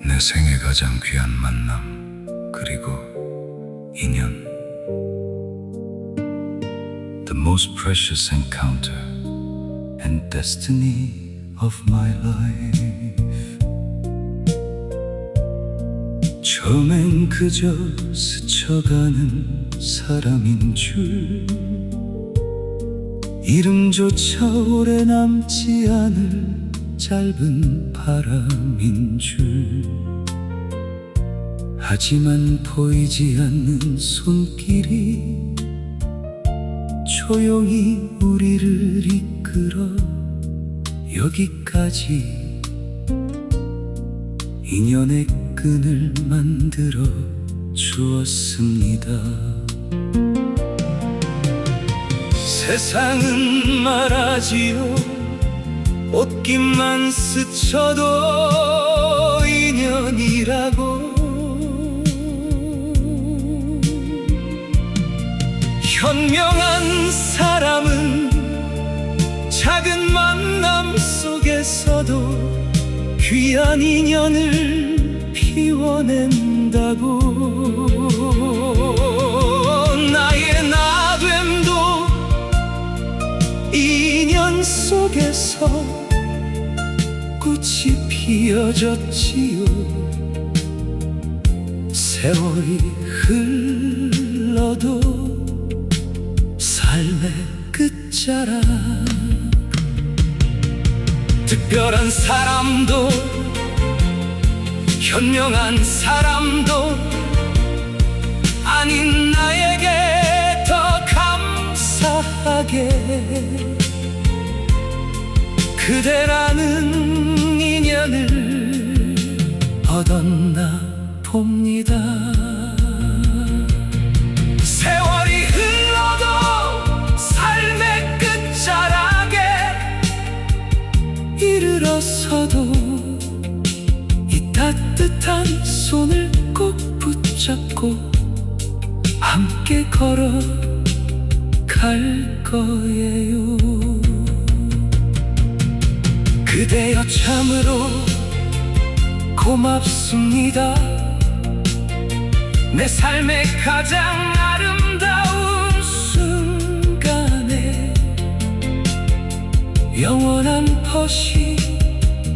내 생에 가장 귀한 만남, 그리고 인연. The most precious encounter and destiny of my life. 처음엔 그저 스쳐가는 사람인 줄, 이름조차 오래 남지 않을 짧은 바람인 줄. 하지만 보이지 않는 손길이 조용히 우리를 이끌어 여기까지 인연의 끈을 만들어 주었습니다. 세상은 말하지요, 옷깃만 스쳐도 인연이라고. 현명한 사람은 작은 만남 속에서도 귀한 인연을 피워낸다고. 나의 나됨도 인연 속에서 꽃이 피어졌지요. 세월이 흘러도 삶의 끝자락, 특별한 사람도 현명한 사람도 아닌 나에게 더 감사하게 그대라는 인연을 얻었나 봅니다. 세월이 흘러도 삶의 끝자락에 이르러서도 이 따뜻한 손을 꼭 붙잡고 함께 걸어갈 거예요. 그대여 참으로 고맙습니다. 내 삶의 가장 아름다운 순간에 영원한 벗이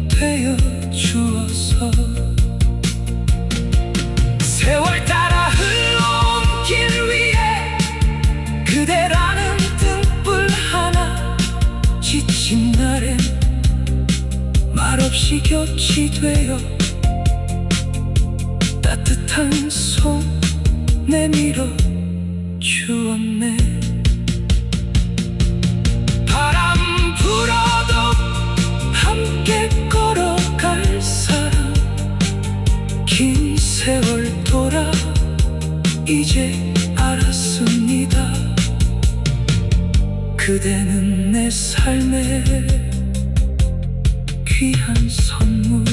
되어 주어서 세월 따라 흘러온 길 위에 그대라는 등불 하나, 지친 날엔 말없이 곁이 되어 따뜻한 손 내밀어 주었네. 바람 불어도 함께 걸어갈 사람, 긴 세월 돌아 이제 알았습니다. 그대는 내 삶의 귀한 선물.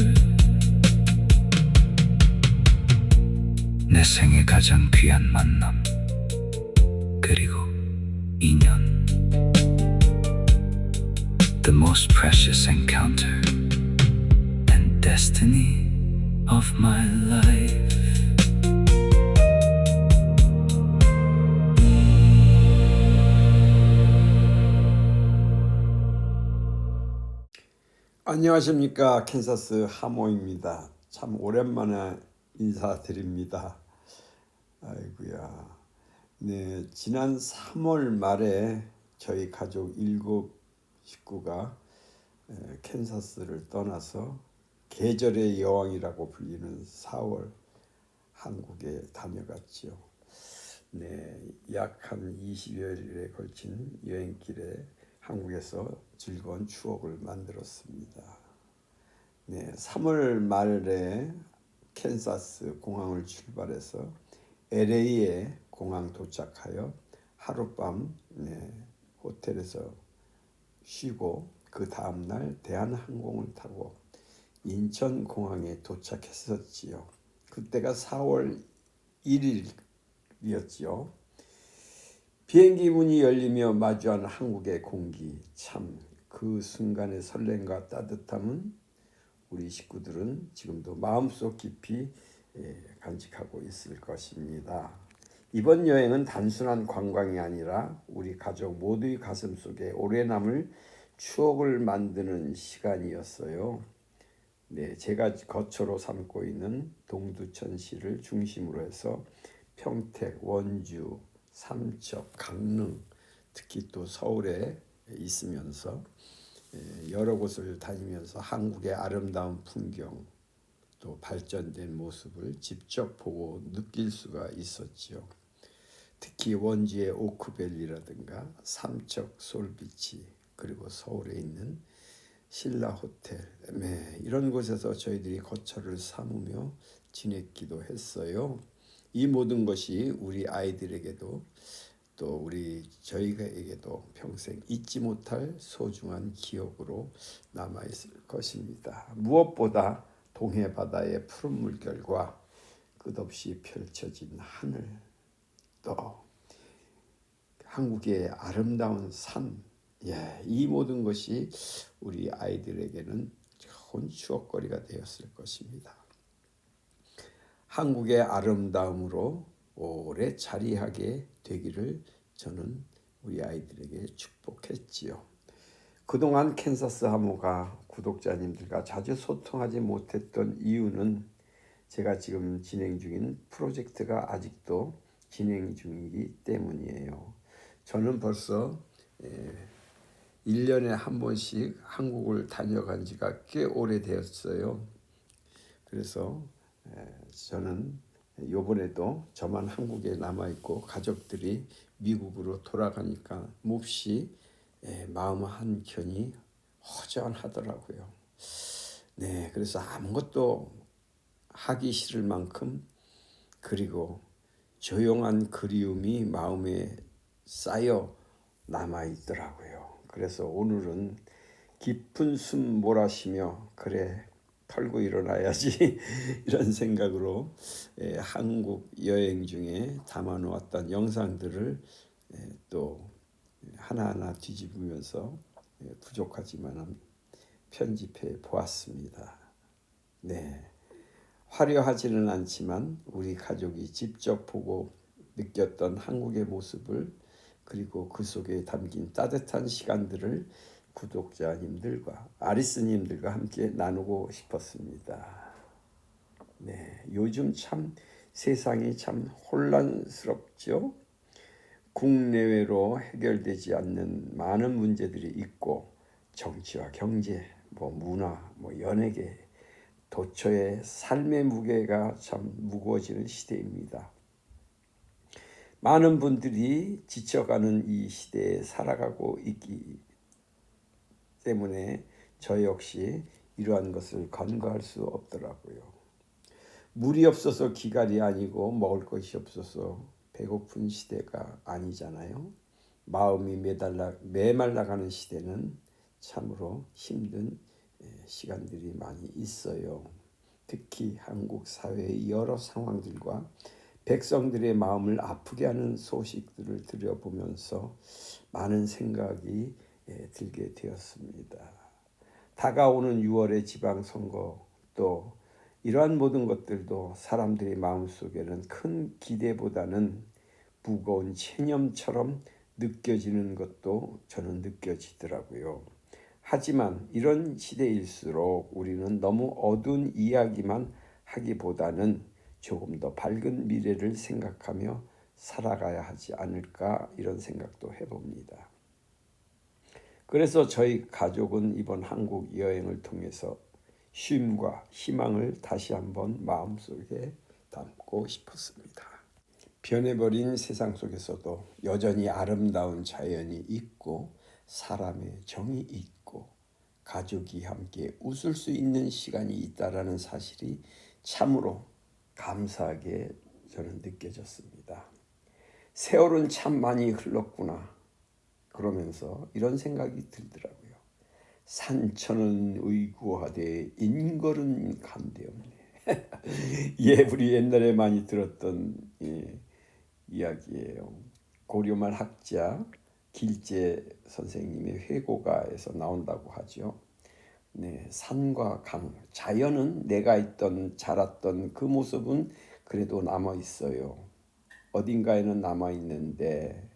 내 생에 가장 귀한 만남, 그리고 인연. The most precious encounter and destiny of my life. 안녕하십니까. 캔사스 하모입니다. 참 오랜만에 인사드립니다. 아이고야. 네, 지난 3월 말에 저희 가족 7 식구가 캔사스를 떠나서 계절의 여왕이라고 불리는 4월 한국에 다녀갔지요. 네, 약 한 20여일에 걸친 여행길에 한국에서 즐거운 추억을 만들었습니다. 네, 3월 말에 캔사스 공항을 출발해서 LA에 공항 도착하여 하룻밤 호텔에서 쉬고 그 다음날 대한항공을 타고 인천공항에 도착했었지요. 그때가 4월 1일이었지요. 비행기 문이 열리며 마주한 한국의 공기, 참 그 순간의 설렘과 따뜻함은 우리 식구들은 지금도 마음속 깊이 간직하고 있을 것입니다. 이번 여행은 단순한 관광이 아니라 우리 가족 모두의 가슴 속에 오래 남을 추억을 만드는 시간이었어요. 네, 제가 거처로 삼고 있는 동두천시를 중심으로 해서 평택, 원주, 삼척, 강릉, 특히 또 서울에 있으면서 여러 곳을 다니면서 한국의 아름다운 풍경 또 발전된 모습을 직접 보고 느낄 수가 있었지요. 특히 원주의 오크밸리라든가 삼척 솔비치 그리고 서울에 있는 신라 호텔 이런 곳에서 저희들이 거처를 삼으며 지냈기도 했어요. 이 모든 것이 우리 아이들에게도 또 우리 저희에게도 평생 잊지 못할 소중한 기억으로 남아 있을 것입니다. 무엇보다 동해 바다의 푸른 물결과 끝없이 펼쳐진 하늘 또 한국의 아름다운 산 이 모든 것이 우리 아이들에게는 좋은 추억거리가 되었을 것입니다. 한국의 아름다움으로 오래 자리하게 되기를 저는 우리 아이들에게 축복했지요. 그동안 캔사스 하모가 구독자님들과 자주 소통하지 못했던 이유는 제가 지금 진행 중인 프로젝트가 아직도 진행 중이기 때문이에요. 저는 벌써 1년에 한 번씩 한국을 다녀간 지가 꽤 오래되었어요. 그래서 저는 이번에도 저만 한국에 남아있고 가족들이 미국으로 돌아가니까 몹시 마음 한켠이 허전하더라고요. 네, 그래서 아무것도 하기 싫을 만큼 그리고 조용한 그리움이 마음에 쌓여 남아있더라고요. 그래서 오늘은 깊은 숨 몰아쉬며 그래 털고 일어나야지 이런 생각으로 한국 여행 중에 담아놓았던 영상들을 또 하나하나 뒤집으면서 부족하지만 편집해 보았습니다. 네, 화려하지는 않지만 우리 가족이 직접 보고 느꼈던 한국의 모습을 그리고 그 속에 담긴 따뜻한 시간들을 구독자님들과 아리스님들과 함께 나누고 싶었습니다. 네, 요즘 참 세상이 참 혼란스럽죠. 국내외로 해결되지 않는 많은 문제들이 있고 정치와 경제, 문화, 연예계, 도처의 삶의 무게가 참 무거워지는 시대입니다. 많은 분들이 지쳐가는 이 시대에 살아가고 있기 때문에 저 역시 이러한 것을 간과할 수 없더라고요. 물이 없어서 기갈이 아니고 먹을 것이 없어서 배고픈 시대가 아니잖아요. 마음이 메말라가는 시대는 참으로 힘든 시간들이 많이 있어요. 특히 한국 사회의 여러 상황들과 백성들의 마음을 아프게 하는 소식들을 들여보면서 많은 생각이 들게 되었습니다. 다가오는 6월의 지방선거 또 이러한 모든 것들도 사람들의 마음속에는 큰 기대보다는 무거운 체념처럼 느껴지는 것도 저는 느껴지더라고요. 하지만 이런 시대일수록 우리는 너무 어두운 이야기만 하기보다는 조금 더 밝은 미래를 생각하며 살아가야 하지 않을까 이런 생각도 해봅니다. 그래서 저희 가족은 이번 한국 여행을 통해서 쉼과 희망을 다시 한번 마음속에 담고 싶었습니다. 변해버린 세상 속에서도 여전히 아름다운 자연이 있고 사람의 정이 있고 가족이 함께 웃을 수 있는 시간이 있다라는 사실이 참으로 감사하게 저는 느껴졌습니다. 세월은 참 많이 흘렀구나 그러면서 이런 생각이 들더라고요. 산천은 의구하되 인걸은 간대없네. 우리 옛날에 많이 들었던 이야기예요. 고려말 학자 길재 선생님의 회고가에서 나온다고 하죠. 네, 산과 강, 자연은 내가 있던 자랐던 그 모습은 그래도 남아 있어요. 어딘가에는 남아 있는데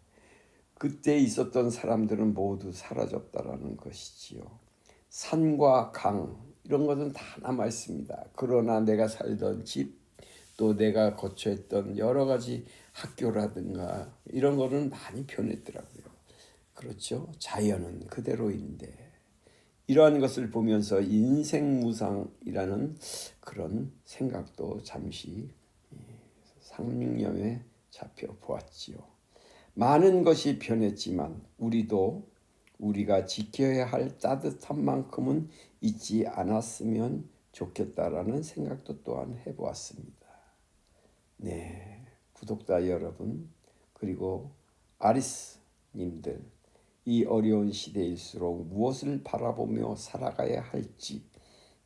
그때 있었던 사람들은 모두 사라졌다라는 것이지요. 산과 강 이런 것은 다 남아 있습니다. 그러나 내가 살던 집, 또 내가 거처했던 여러 가지 학교라든가 이런 거는 많이 변했더라고요. 그렇죠? 자연은 그대로인데 이러한 것을 보면서 인생무상이라는 그런 생각도 잠시 상념에 잡혀 보았지요. 많은 것이 변했지만 우리도 우리가 지켜야 할 따뜻한 만큼은 잊지 않았으면 좋겠다라는 생각도 또한 해보았습니다. 네, 구독자 여러분 그리고 아리스님들 이 어려운 시대일수록 무엇을 바라보며 살아가야 할지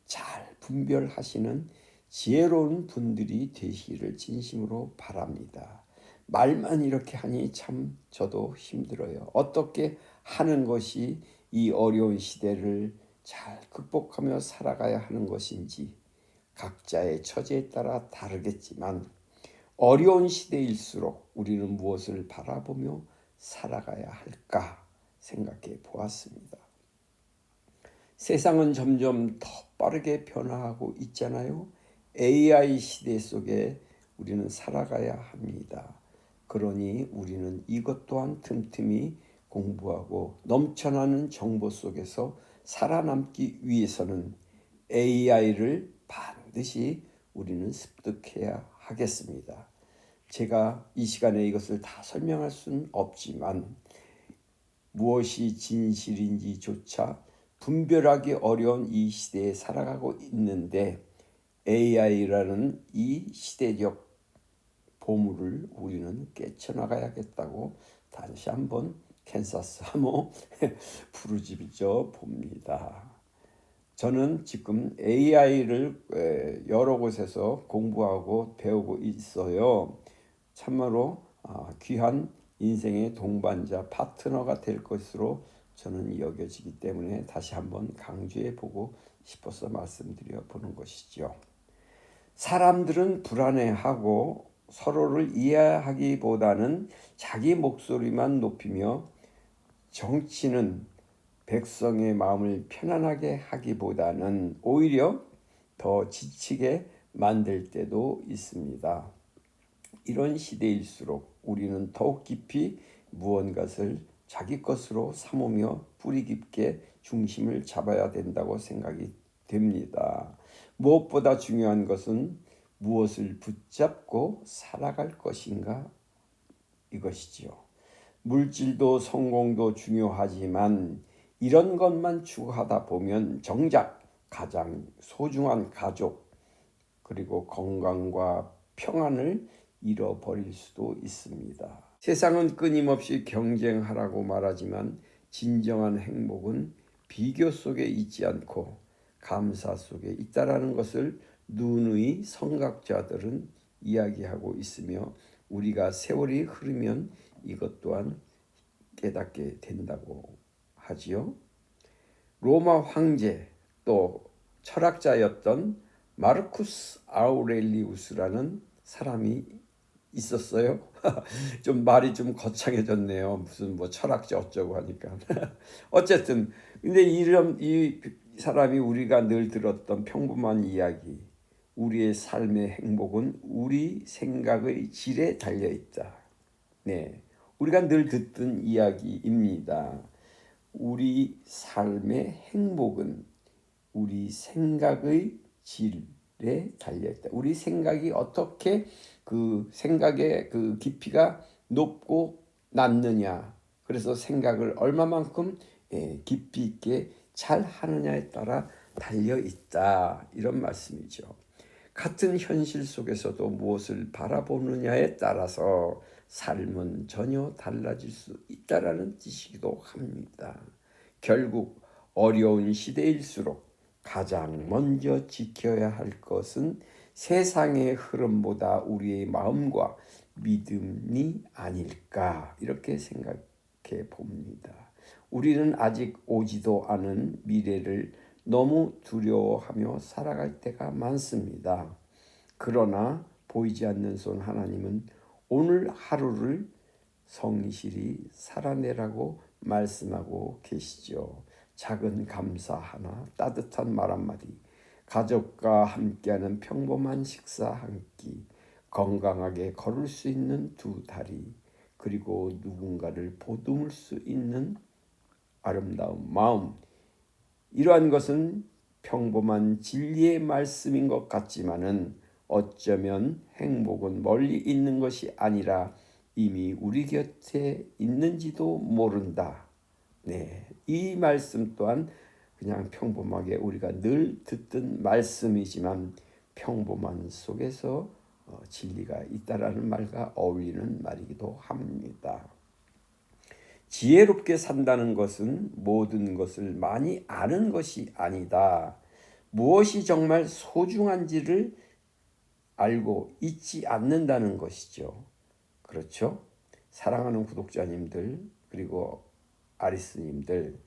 잘 분별하시는 지혜로운 분들이 되시기를 진심으로 바랍니다. 말만 이렇게 하니 참 저도 힘들어요. 어떻게 하는 것이 이 어려운 시대를 잘 극복하며 살아가야 하는 것인지 각자의 처지에 따라 다르겠지만 어려운 시대일수록 우리는 무엇을 바라보며 살아가야 할까 생각해 보았습니다. 세상은 점점 더 빠르게 변화하고 있잖아요. AI 시대 속에 우리는 살아가야 합니다. 그러니 우리는 이것 또한 틈틈이 공부하고 넘쳐나는 정보 속에서 살아남기 위해서는 AI를 반드시 우리는 습득해야 하겠습니다. 제가 이 시간에 이것을 다 설명할 수는 없지만 무엇이 진실인지조차 분별하기 어려운 이 시대에 살아가고 있는데 AI라는 이 시대적 보물을 우리는 깨쳐나가야겠다고 다시 한번 캔사스 하모 부르짖어 봅니다. 저는 지금 AI를 여러 곳에서 공부하고 배우고 있어요. 참으로 귀한 인생의 동반자, 파트너가 될 것으로 저는 여겨지기 때문에 다시 한번 강조해 보고 싶어서 말씀드려 보는 것이죠. 사람들은 불안해하고 서로를 이해하기보다는 자기 목소리만 높이며 정치는 백성의 마음을 편안하게 하기보다는 오히려 더 지치게 만들 때도 있습니다. 이런 시대일수록 우리는 더욱 깊이 무언가를 자기 것으로 삼으며 뿌리 깊게 중심을 잡아야 된다고 생각이 됩니다. 무엇보다 중요한 것은 무엇을 붙잡고 살아갈 것인가 이것이지요. 물질도 성공도 중요하지만 이런 것만 추구하다 보면 정작 가장 소중한 가족 그리고 건강과 평안을 잃어버릴 수도 있습니다. 세상은 끊임없이 경쟁하라고 말하지만 진정한 행복은 비교 속에 있지 않고 감사 속에 있다라는 것을 누누이 성각자들은 이야기하고 있으며 우리가 세월이 흐르면 이것 또한 깨닫게 된다고 하지요. 로마 황제 또 철학자였던 마르쿠스 아우렐리우스라는 사람이 있었어요. 좀 말이 좀 거창해졌네요. 무슨 뭐 철학자 어쩌고 하니까. 어쨌든 근데 이 사람이 우리가 늘 들었던 평범한 이야기, 우리의 삶의 행복은 우리 생각의 질에 달려 있다. 네, 우리가 늘 듣던 이야기입니다. 우리 삶의 행복은 우리 생각의 질에 달려있다. 우리 생각이 어떻게 그 생각의 그 깊이가 높고 낮느냐. 그래서 생각을 얼마만큼 깊이 있게 잘 하느냐에 따라 달려있다. 이런 말씀이죠. 같은 현실 속에서도 무엇을 바라보느냐에 따라서 삶은 전혀 달라질 수 있다라는 뜻이기도 합니다. 결국 어려운 시대일수록 가장 먼저 지켜야 할 것은 세상의 흐름보다 우리의 마음과 믿음이 아닐까 이렇게 생각해 봅니다. 우리는 아직 오지도 않은 미래를 너무 두려워하며 살아갈 때가 많습니다. 그러나 보이지 않는 손 하나님은 오늘 하루를 성실히 살아내라고 말씀하고 계시죠. 작은 감사 하나, 따뜻한 말 한마디, 가족과 함께하는 평범한 식사 한 끼, 건강하게 걸을 수 있는 두 다리, 그리고 누군가를 보듬을 수 있는 아름다운 마음. 이러한 것은 평범한 진리의 말씀인 것 같지만은 어쩌면 행복은 멀리 있는 것이 아니라 이미 우리 곁에 있는지도 모른다. 네, 이 말씀 또한 그냥 평범하게 우리가 늘 듣던 말씀이지만 평범한 속에서 진리가 있다라는 말과 어울리는 말이기도 합니다. 지혜롭게 산다는 것은 모든 것을 많이 아는 것이 아니다. 무엇이 정말 소중한지를 알고 잊지 않는다는 것이죠. 그렇죠? 사랑하는 구독자님들, 그리고 아리스님들,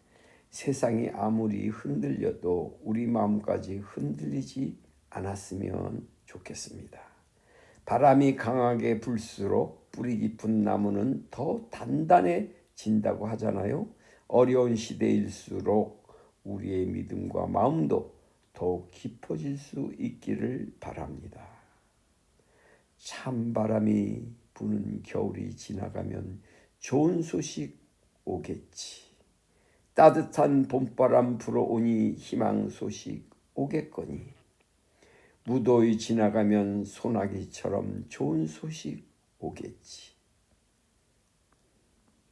세상이 아무리 흔들려도 우리 마음까지 흔들리지 않았으면 좋겠습니다. 바람이 강하게 불수록 뿌리 깊은 나무는 더 단단해진다고 하잖아요. 어려운 시대일수록 우리의 믿음과 마음도 더욱 깊어질 수 있기를 바랍니다. 찬바람이 부는 겨울이 지나가면 좋은 소식 오겠지. 따뜻한 봄바람 불어오니 희망 소식 오겠거니. 무더위 지나가면 소나기처럼 좋은 소식 오겠지.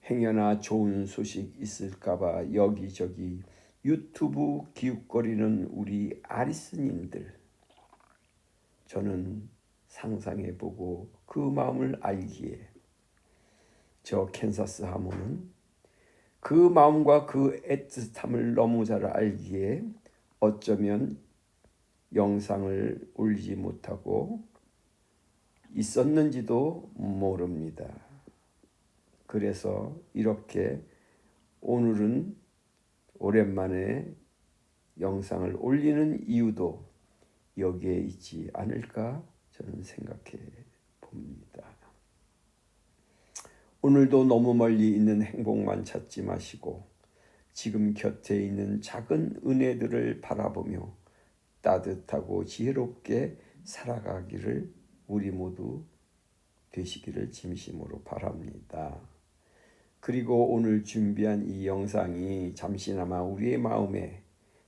행여나 좋은 소식 있을까봐 여기저기 유튜브 기웃거리는 우리 아리스님들, 저는 상상해보고 그 마음을 알기에 저 캔사스 하모는 그 마음과 그 애틋함을 너무 잘 알기에 어쩌면 영상을 올리지 못하고 있었는지도 모릅니다. 그래서 이렇게 오늘은 오랜만에 영상을 올리는 이유도 여기에 있지 않을까 저는 생각해 봅니다. 오늘도 너무 멀리 있는 행복만 찾지 마시고 지금 곁에 있는 작은 은혜들을 바라보며 따뜻하고 지혜롭게 살아가기를 우리 모두 되시기를 진심으로 바랍니다. 그리고 오늘 준비한 이 영상이 잠시나마 우리의 마음에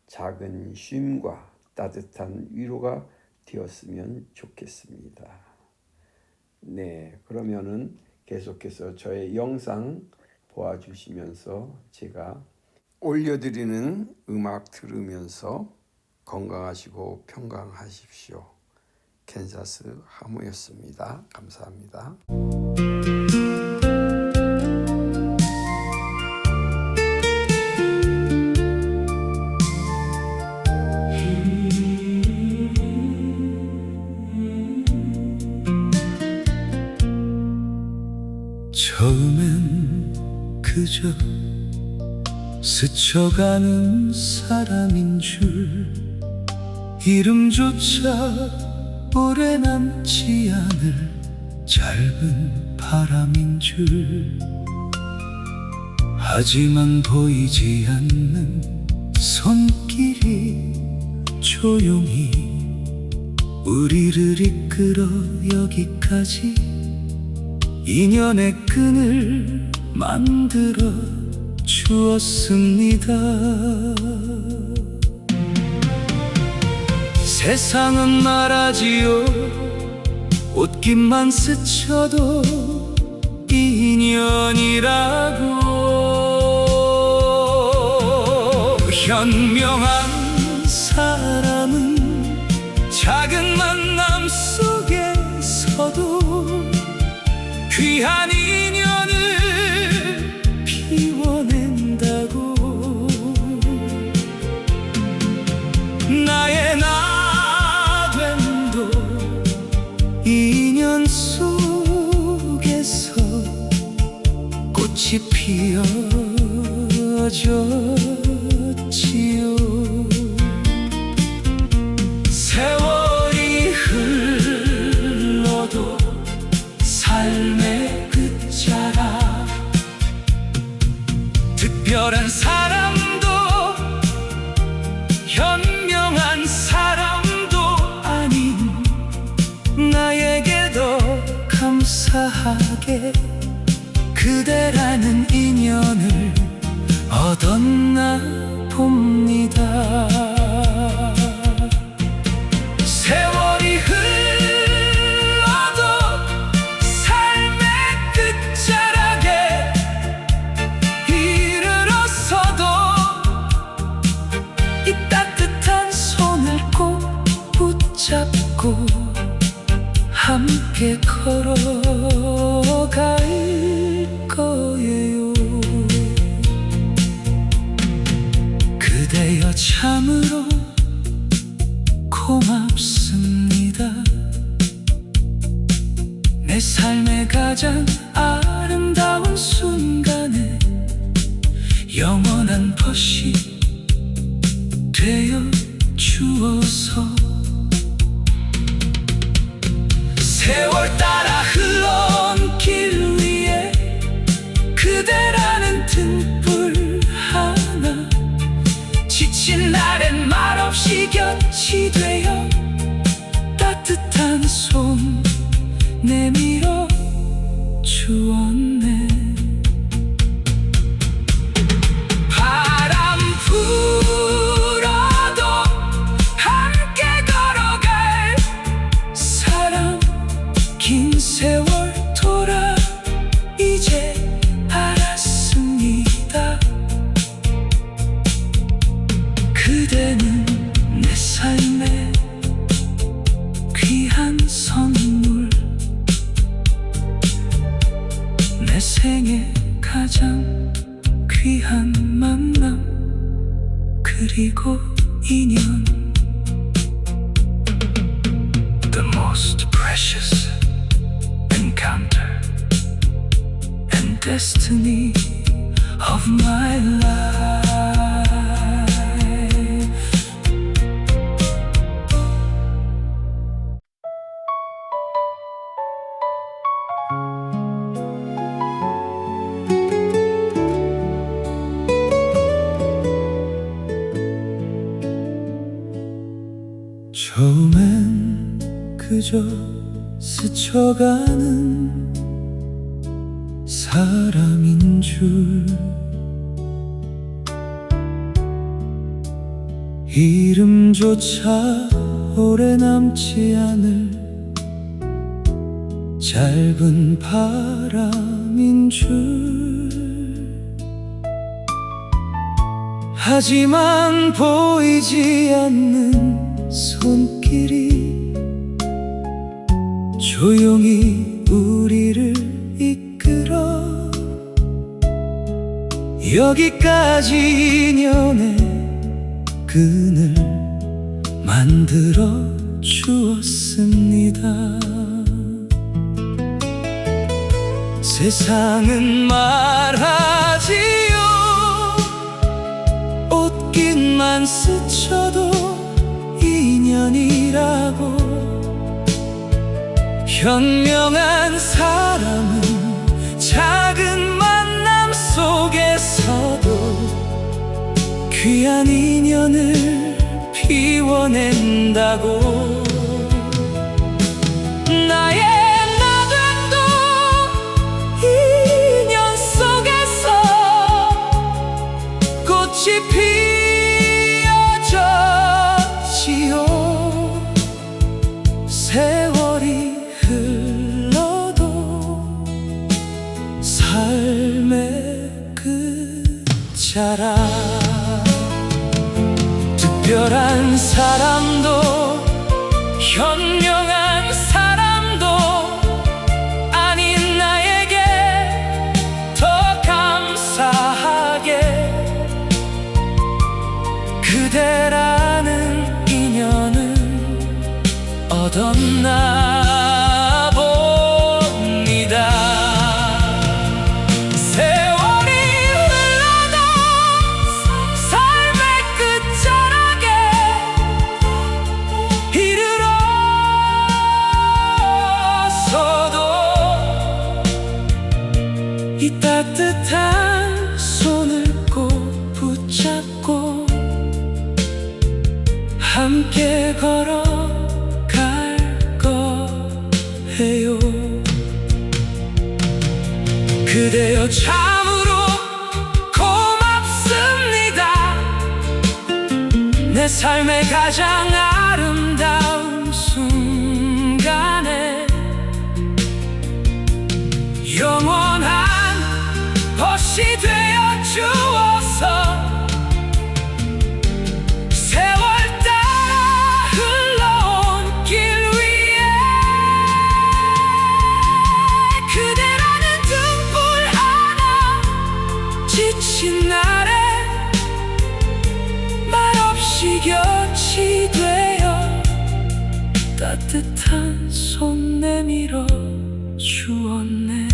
작은 쉼과 따뜻한 위로가 되었으면 좋겠습니다. 네, 그러면은 계속해서 저의 영상 보아주시면서 제가 올려드리는 음악 들으면서 건강하시고 평강하십시오. 캔사스 하모였습니다. 감사합니다. 처음엔 그저 스쳐가는 사람인 줄, 이름조차 오래 남지 않을 짧은 바람인 줄. 하지만 보이지 않는 손길이 조용히 우리를 이끌어 여기까지 인연의 끈을 만들어 주었습니다. 세상은 말하지요, 옷깃만 스쳐도 인연이라고. 현명한 사람은 작은 만남 속에서도 귀한 인연을 피워낸다고. 나의 나됨도 인연 속에서 꽃이 피어졌지요. 감사하게 그대라는 인연을 얻었나 봅니다. 세월이 흘러도 삶의 끝자락에 이르러서도 이 따뜻한 손을 꼭 붙잡고 함께 걸어갈 거예요. 그대여 참으로 고맙습니다. 내 삶의 가장 아름다운 순간에 영원한 벗이 되어 주어서 세월 따라 흘러온 길 위에 그대라는 등불 하나 지친 날엔 말없이 곁이 되어 따뜻한 손 내밀어 주었네. 바람 불어도 함께 걸어갈 사람 긴 세월 돌아 이제 알았습니다. 그대는 내 삶의 귀한 선물, 내 생애 가장 귀한 만남 그리고 인연. The most precious encounter and destiny of my life. 처음엔 그저 스쳐가는 사람인 줄, 이름조차 오래 남지 않을 짧은 바람인 줄. 하지만 보이지 않는 손길이 조용히 우리를 이끌어 여기까지 인연의 끈을 만들어 주었습니다. 세상은 말하지요, 옷깃만 스쳐도 인연이라고. 현명한 사람은 작은 만남 속에서도 귀한 인연을 피워낸다고. 나의 나됨도 인연 속에서 꽃이 피어졌지요. 세월이 흘러도 삶의 끝자락, 특별한 사람도 현명한 사람도 아닌 나에게 더 감사하게 그대라는 인연을 얻었나 봅니다. 세월이 흘러도 삶의 끝자락에 이르러서도 이 따뜻한 손을 꼭 붙잡고 함께 걸어갈 거예요. 그대여 참으로 고맙습니다. 내 삶의 가장 아름다운 순간에 영원한 벗이 되어 주어서 세월 따라 흘러온 길 위에 그대라는 등불 하나 지친 날에 말없이 곁이 되어 따뜻한 손 내밀어 주었네.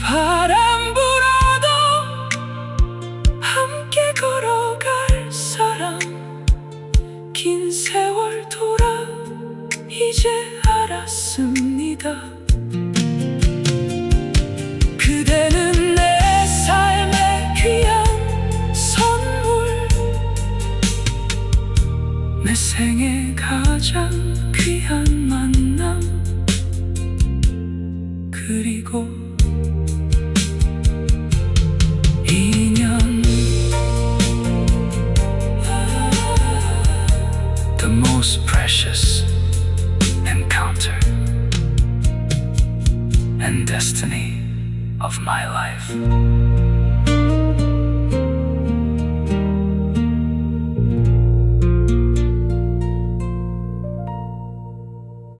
바람 불어도 함께 걸어갈 사람 긴 세월 돌아 이제 알았습니다. 그대는 내 삶의 귀한 선물 내 생애 가장 귀한 만남 그리고 인연 The most precious encounter and destiny of my life.